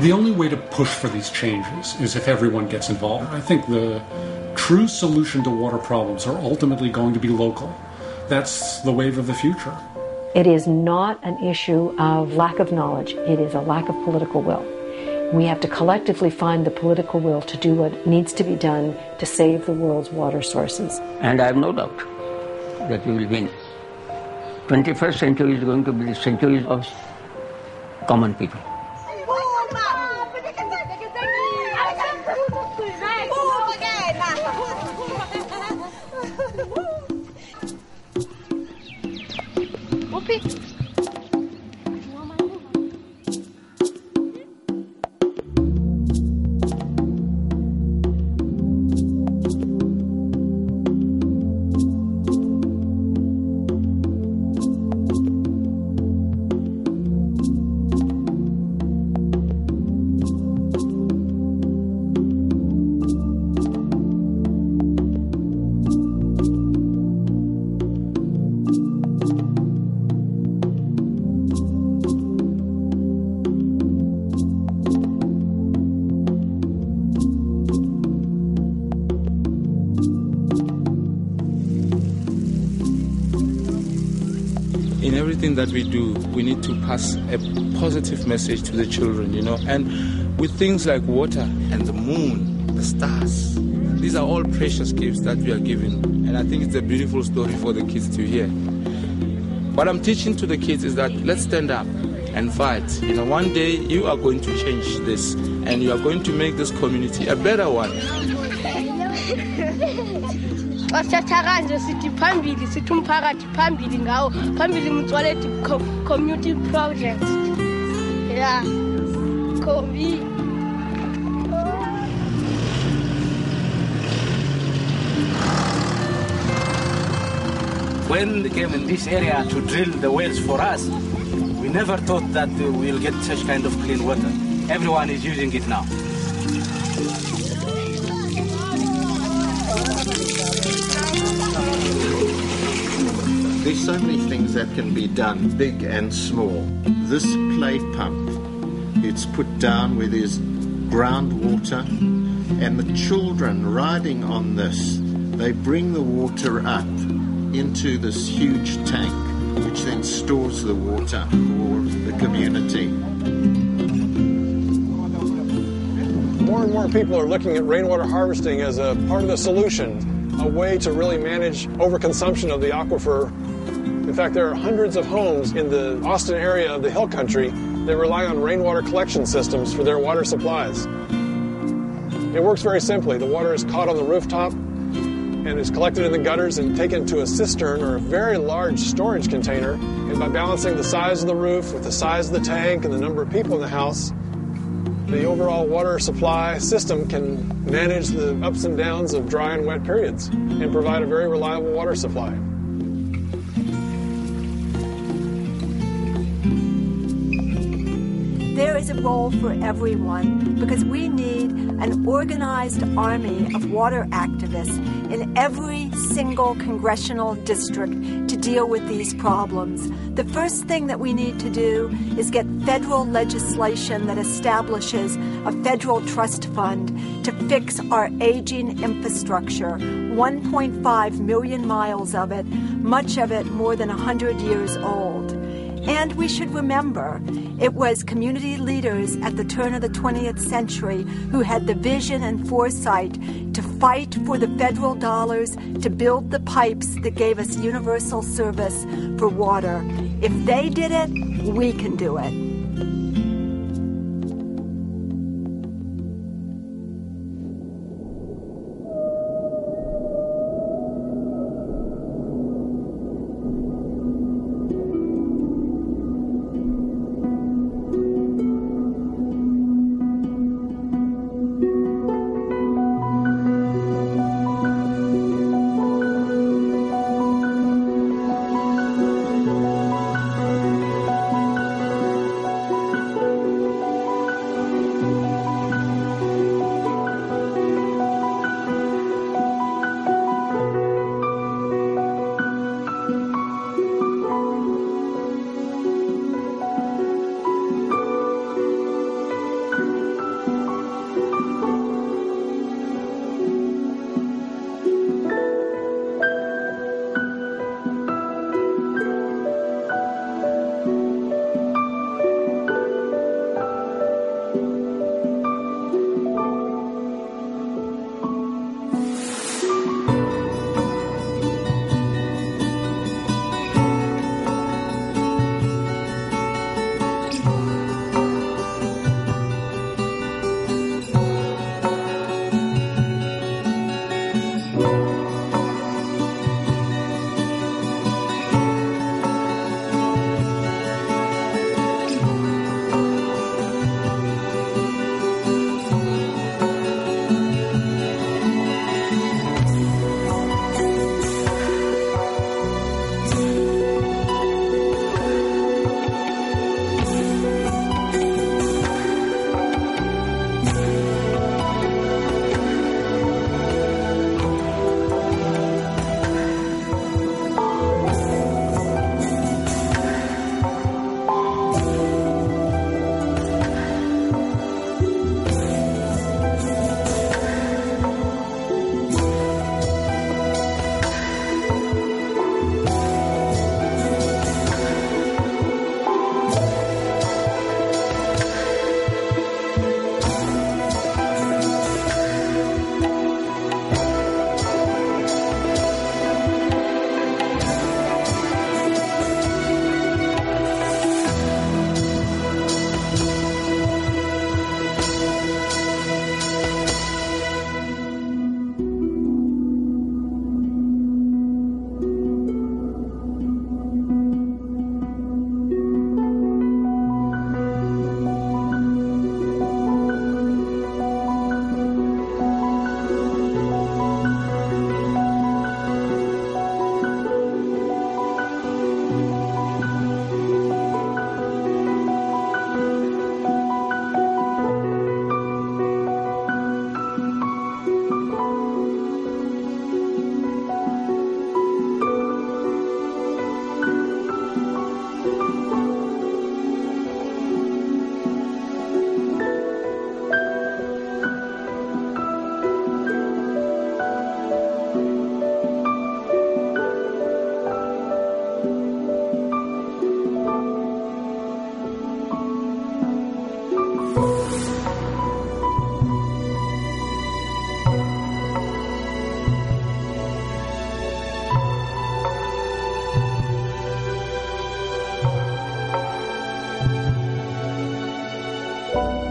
The only way to push for these changes is if everyone gets involved. I think the true solution to water problems are ultimately going to be local. That's the wave of the future. It is not an issue of lack of knowledge. It is a lack of political will. We have to collectively find the political will to do what needs to be done to save the world's water sources. And I have no doubt that we will win. 21st century is going to be the century of common people. In everything that we do, we need to pass a positive message to the children, and with things like water and the moon, the stars, these are all precious gifts that we are given, and I think it's a beautiful story for the kids to hear. What I'm teaching to the kids is that let's stand up and fight. One day you are going to change this, and you are going to make this community a better one. Wasathakanze sithi phambili sithi umphakathi phambili ngawo phambili mtswaleti community projects yeah combi. When they came in this area to drill the wells for us, we never thought that we'll get such kind of clean water. Everyone is using it now. There's so many things that can be done, big and small. This clay pump, it's put down where there's groundwater, and the children riding on this, they bring the water up into this huge tank, which then stores the water for the community. More and more people are looking at rainwater harvesting as a part of the solution, a way to really manage overconsumption of the aquifer. In fact, there are hundreds of homes in the Austin area of the Hill Country that rely on rainwater collection systems for their water supplies. It works very simply. The water is caught on the rooftop and is collected in the gutters and taken to a cistern or a very large storage container. And by balancing the size of the roof with the size of the tank and the number of people in the house, the overall water supply system can manage the ups and downs of dry and wet periods and provide a very reliable water supply. There is a role for everyone because we need an organized army of water activists in every single congressional district to deal with these problems. The first thing that we need to do is get federal legislation that establishes a federal trust fund to fix our aging infrastructure, 1.5 million miles of it, much of it more than 100 years old. And we should remember, it was community leaders at the turn of the 20th century who had the vision and foresight to fight for the federal dollars to build the pipes that gave us universal service for water. If they did it, we can do it. you.